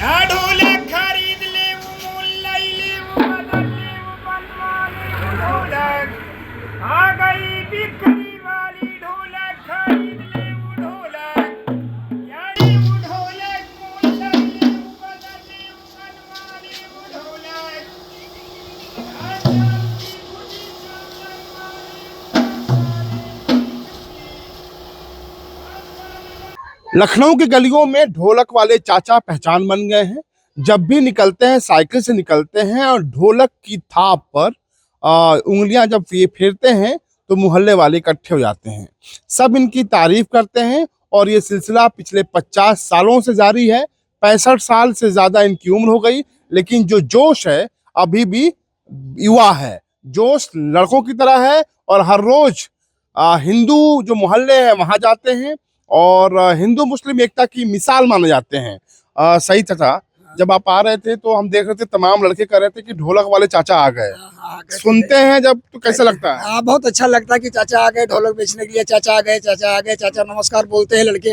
या ढोलक खरीद ले वो मोल लई ले वो बदल ले वो बनवा ले वो ढोलक आ गई बिक्री वाली ढोलक खरीद ले वो ढोलक या वो ढोलक मोल लई ले वो बदल ले वो बनवा ले वो ढोलक लखनऊ की गलियों में ढोलक वाले चाचा पहचान बन गए हैं। जब भी निकलते हैं साइकिल से निकलते हैं और ढोलक की थाप पर उंगलियां जब ये फेरते हैं तो मोहल्ले वाले इकट्ठे हो जाते हैं। सब इनकी तारीफ करते हैं और ये सिलसिला पिछले 50 सालों से जारी है। 65 साल से ज्यादा इनकी उम्र हो गई, लेकिन जो जोश है अभी भी युवा है। जोश लड़कों की तरह है और हर रोज हिंदू जो मोहल्ले हैं वहां जाते हैं और हिंदू मुस्लिम एकता की मिसाल माने जाते हैं। सही चाचा, जब आप आ रहे थे तो हम देख रहे थे तमाम लड़के कह रहे थे कि ढोलक वाले चाचा आ गए। सुनते हैं जब तो कैसा लगता है? हाँ, बहुत अच्छा लगता है कि चाचा आ गए ढोलक बेचने के लिए। चाचा आ गए, चाचा आ गए, चाचा नमस्कार बोलते हैं लड़के।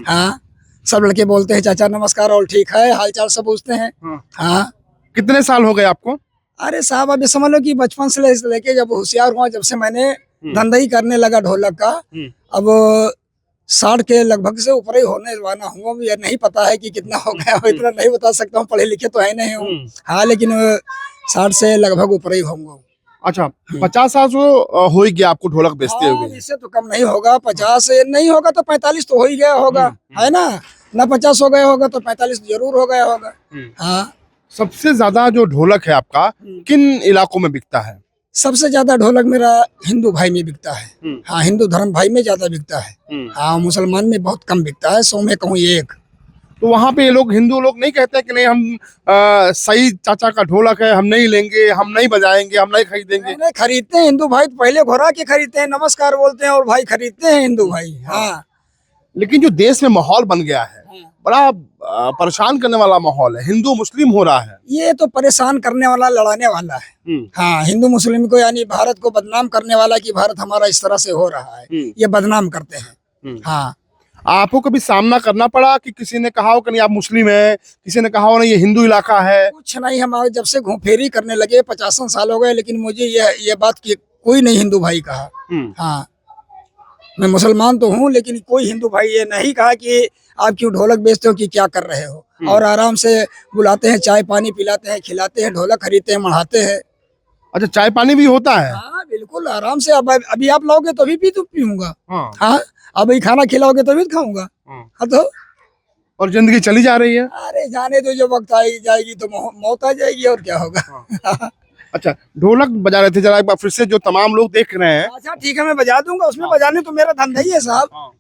हाँ, सब लड़के बोलते हैं चाचा नमस्कार और ठीक है, हाल चाल सब पूछते हैं। हाँ। कितने साल हो गए आपको? अरे साहब, अभी समझ लो कि बचपन से लेके जब होशियार हुआ, जब से मैंने धंधा ही करने लगा ढोलक का, अब 60 के लगभग से ऊपर ही होने वाला हूँ। अब ये नहीं पता है कि कितना हो गया, इतना नहीं बता सकता हूँ, पढ़े लिखे तो है नहीं हूँ। हाँ, लेकिन 60 से लगभग ऊपर ही होंगे। अच्छा, 50 साल तो हो ही गया आपको ढोलक बेचते हुए? इससे तो कम नहीं होगा, 50 नहीं होगा तो 45 तो हो ही गया होगा, है ना? 50 हो गया होगा तो 45 जरूर हो गया होगा। हाँ। सबसे ज्यादा जो ढोलक है आपका किन इलाकों में बिकता है? सबसे ज्यादा ढोलक मेरा हिंदू भाई में बिकता है। हाँ, हिंदू धर्म भाई में ज्यादा बिकता है। हाँ, मुसलमान में बहुत कम बिकता है, 100 में कहूँ 1। तो वहाँ पे ये लोग हिंदू लोग नहीं कहते कि नहीं हम सही चाचा का ढोलक है, हम नहीं लेंगे, हम नहीं बजाएंगे, हम नहीं खरीदेंगे? नहीं, खरीदते हैं हिंदू भाई, तो पहले घोड़ा के खरीदते हैं, नमस्कार बोलते हैं और भाई खरीदते हैं हिंदू भाई। हाँ। लेकिन जो देश में माहौल बन गया है, बड़ा परेशान करने वाला माहौल है, हिंदू मुस्लिम हो रहा है। ये तो परेशान करने वाला, लड़ाने वाला है। हाँ, हिंदू मुस्लिम को यानी भारत को बदनाम करने वाला कि भारत हमारा इस तरह से हो रहा है, ये बदनाम करते हैं। हाँ। आपको कभी सामना करना पड़ा कि किसी ने कहा हो कि नहीं आप मुस्लिम हैं, किसी ने कहा हो नहीं ये हिंदू इलाका है? कुछ नहीं, हमारे जब से घूम फेरी करने लगे 50 साल हो गए, लेकिन मुझे ये बात की कोई नहीं हिंदू भाई कहा। हाँ, मैं मुसलमान तो हूँ, लेकिन कोई हिंदू भाई ये नहीं कहा कि आप क्यों ढोलक बेचते हो, कि क्या कर रहे हो। और आराम से बुलाते हैं, चाय पानी पिलाते हैं, खिलाते हैं, ढोलक खरीदते हैं, मढ़ाते हैं। अच्छा, चाय पानी भी होता है? हाँ, बिल्कुल आराम से। अब अभी आप लाओगे तो भी पीऊंगा। हाँ, अभी खाना खिलाओगे तो भी खाऊंगा। हाँ, तो और जिंदगी चली जा रही है। अरे जाने दो, जो वक्त आई जाएगी तो मौत आ जाएगी, और क्या होगा। अच्छा, ढोलक बजा रहे थे, जरा एक बार फिर से जो तमाम लोग देख रहे हैं। अच्छा ठीक है, मैं बजा दूंगा, उसमें बजाने तो मेरा धंधा ही है साहब।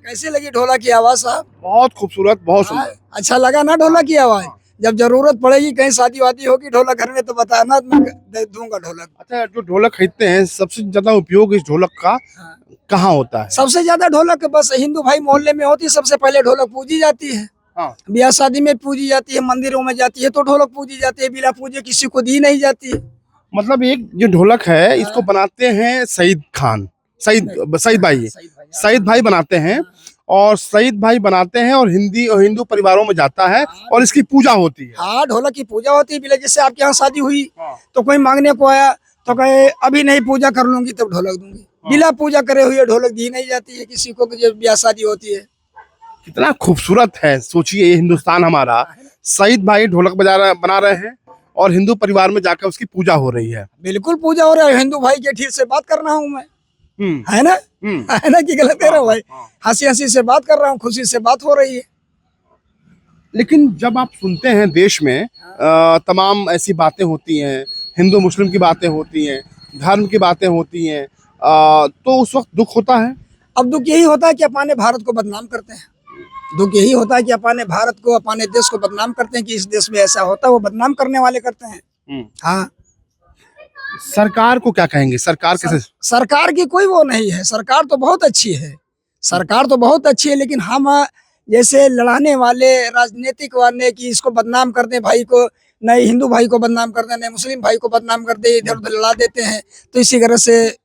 कैसी लगी ढोलक की आवाज साहब? बहुत खूबसूरत, बहुत सुंदर। अच्छा लगा ना ढोलक की आवाज? जब जरूरत पड़ेगी, कहीं शादी वादी होगी ढोलक घर में, तो बताना, मैं दे दूंगा ढोलक। अच्छा, जो ढोलक खरीदते हैं सबसे ज्यादा उपयोग इस ढोलक का कहाँ होता है? सबसे ज्यादा ढोलक बस हिंदू भाई मोहल्ले में होती है। सबसे पहले ढोलक पूजी जाती है। ब्याह शादी में पूजी जाती है, मंदिरों में जाती है तो ढोलक पूजी जाती है, बिना पूजे किसी को दी नहीं जाती है। मतलब एक जो ढोलक है इसको बनाते हैं सईद खान, सईद भाई बनाते हैं, और सईद भाई बनाते हैं और हिंदू परिवारों में जाता है और इसकी पूजा होती है। हाँ, ढोलक की पूजा होती है। जैसे आपके यहाँ शादी हुई तो कोई मांगने को आया तो कहे अभी नहीं, पूजा कर लूंगी तब ढोलक दूंगी। बिना पूजा करे हुए ढोलक दी नहीं जाती है किसी को, जब ब्याह शादी होती है। कितना खूबसूरत है, सोचिए ये हिंदुस्तान हमारा। सईद भाई ढोलक बना रहे हैं और हिंदू परिवार में जाकर उसकी पूजा हो रही है। बिल्कुल पूजा हो रहा है। हिंदू भाई के ठीक से बात कर रहा हूँ मैं, है ना? है ना कि गलत कह रहा हूँ भाई? हंसी हंसी से बात कर रहा हूँ, खुशी से बात हो रही है। लेकिन जब आप सुनते हैं देश में तमाम ऐसी बातें होती हैं, हिंदू मुस्लिम की बातें होती हैं, धर्म की बातें होती हैं, तो उस वक्त दुख होता है? अब दुख यही होता है कि अपने भारत को बदनाम करते हैं। दुख यही होता है कि अपने भारत को, अपने देश को बदनाम करते हैं कि इस देश में ऐसा होता है, वो बदनाम करने वाले करते हैं। हाँ, सरकार को क्या कहेंगे? सरकार कैसे? सरकार की कोई वो नहीं है, सरकार तो बहुत अच्छी है, सरकार तो बहुत अच्छी है, लेकिन हम जैसे लड़ाने वाले राजनीतिक वाले कि इसको बदनाम कर दें भाई को, नए हिंदू भाई को बदनाम कर दें, नए मुस्लिम भाई को बदनाम कर दे, इधर उधर लड़ा देते हैं, तो इसी तरह से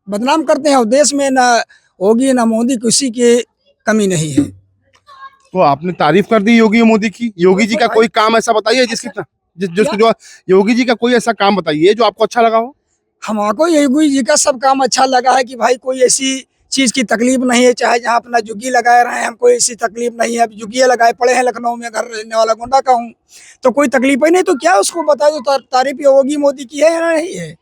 बदनाम करते हैं। और देश में ना होगी ना मोदी, किसी की कमी नहीं है। तो आपने तारीफ कर दी योगी और मोदी की। योगी जी का कोई काम ऐसा बताइए जिसको जो योगी जी का कोई ऐसा काम बताइए जो आपको अच्छा लगा हो। हमको योगी जी का सब काम अच्छा लगा है कि भाई कोई ऐसी चीज की तकलीफ नहीं है, चाहे जहाँ अपना झुग्गी लगाए रहे हैं, हमको ऐसी तकलीफ नहीं है। अब झुग्गियाँ लगाए पड़े हैं, लखनऊ में घर रहने वाला गोंडा का हूँ, तो कोई तकलीफ ही नहीं, तो क्या उसको बता दो तारीफ योगी मोदी की है या नहीं है?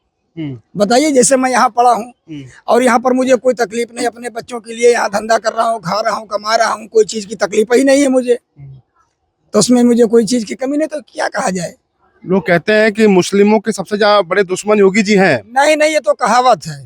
बताइए। जैसे मैं यहाँ पढ़ा हूँ और यहाँ पर मुझे कोई तकलीफ नहीं, अपने बच्चों के लिए यहाँ धंधा कर रहा हूँ, खा रहा हूँ, कमा रहा हूँ, कोई चीज की तकलीफ ही नहीं है मुझे, तो उसमें मुझे कोई चीज की कमी नहीं, तो क्या कहा जाए। लोग कहते हैं कि मुस्लिमों के सबसे ज्यादा बड़े दुश्मन योगी जी हैं। नहीं नहीं, ये तो कहावत है।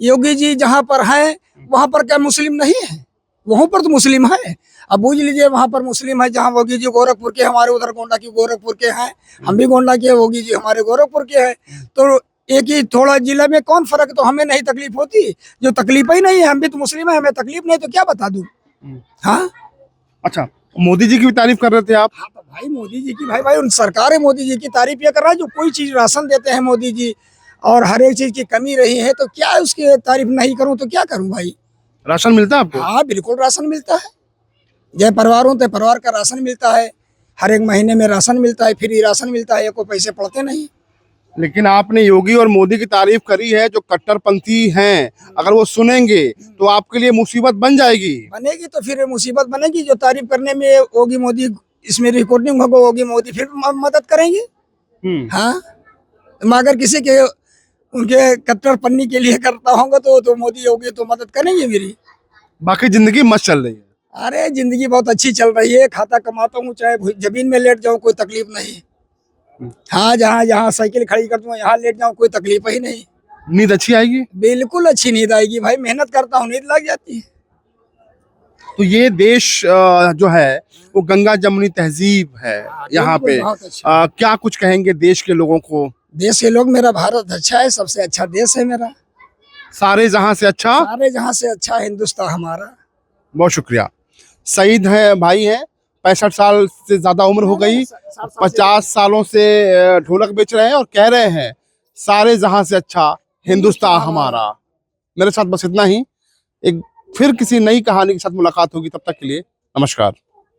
योगी जी जहाँ पर हैं वहाँ पर क्या मुस्लिम नहीं है? वहाँ पर तो मुस्लिम है। अब बूझ लीजिए, वहाँ पर मुस्लिम है, जहाँ योगी जी गोरखपुर के, हमारे उधर गोंडा की गोरखपुर के हैं, हम भी गोंडा के, योगी जी हमारे गोरखपुर के हैं, तो एक ही थोड़ा जिला में कौन फर्क, तो हमें नहीं तकलीफ होती, जो तकलीफ ही नहीं है, हम भी तो मुस्लिम है, हमें तकलीफ नहीं, तो क्या बता दूं। हाँ, अच्छा, मोदी जी की भी तारीफ कर रहे थे आप। हाँ, तो भाई मोदी जी की, भाई उन सरकार है मोदी जी की तारीफ ये कर रहा है, जो कोई चीज राशन देते हैं मोदी जी और हर एक चीज की कमी रही है, तो क्या उसकी तारीफ नहीं करूं तो क्या करूं भाई। राशन मिलता है आपको? हाँ, बिल्कुल राशन मिलता है। जय परिवार हूँ तो परिवार का राशन मिलता है, हर एक महीने में राशन मिलता है, फ्री राशन मिलता है, कोई पैसे पड़ते नहीं। लेकिन आपने योगी और मोदी की तारीफ करी है, जो कट्टरपंथी हैं, अगर वो सुनेंगे तो आपके लिए मुसीबत बन जाएगी। बनेगी तो फिर मुसीबत बनेगी, जो तारीफ करने में योगी मोदी, इसमें रिकॉर्डिंग होगा, योगी मोदी फिर मदद करेंगे। हाँ, मगर किसी के उनके कट्टरपन्नी के लिए करता होगा तो मोदी योगी तो मदद करेंगे मेरी। बाकी जिंदगी मस्त चल रही है? अरे जिंदगी बहुत अच्छी चल रही है, खाता कमाता हूँ, चाहे जमीन में लेट जाऊँ कोई तकलीफ नहीं। हाँ, जहाँ साइकिल खड़ी कर दूँ यहाँ लेट जाऊँ, कोई तकलीफ ही नहीं। नींद अच्छी आएगी? बिल्कुल अच्छी नींद आएगी भाई, मेहनत करता हूँ, नींद लग जाती है। तो ये देश जो है वो गंगा जमुनी तहजीब है यहाँ पे। क्या कुछ कहेंगे देश के लोगों को? देश के लोग, मेरा भारत अच्छा है, सबसे अच्छा देश है मेरा, सारे जहां से अच्छा, सारे जहाँ से अच्छा हिंदुस्तान हमारा। बहुत शुक्रिया। सईद है भाई है, 65 साल से ज्यादा उम्र हो गई, 50 सालों से ढोलक बेच रहे हैं और कह रहे हैं सारे जहां से अच्छा हिंदुस्तान हमारा। मेरे साथ बस इतना ही, एक फिर किसी नई कहानी के साथ मुलाकात होगी, तब तक के लिए नमस्कार।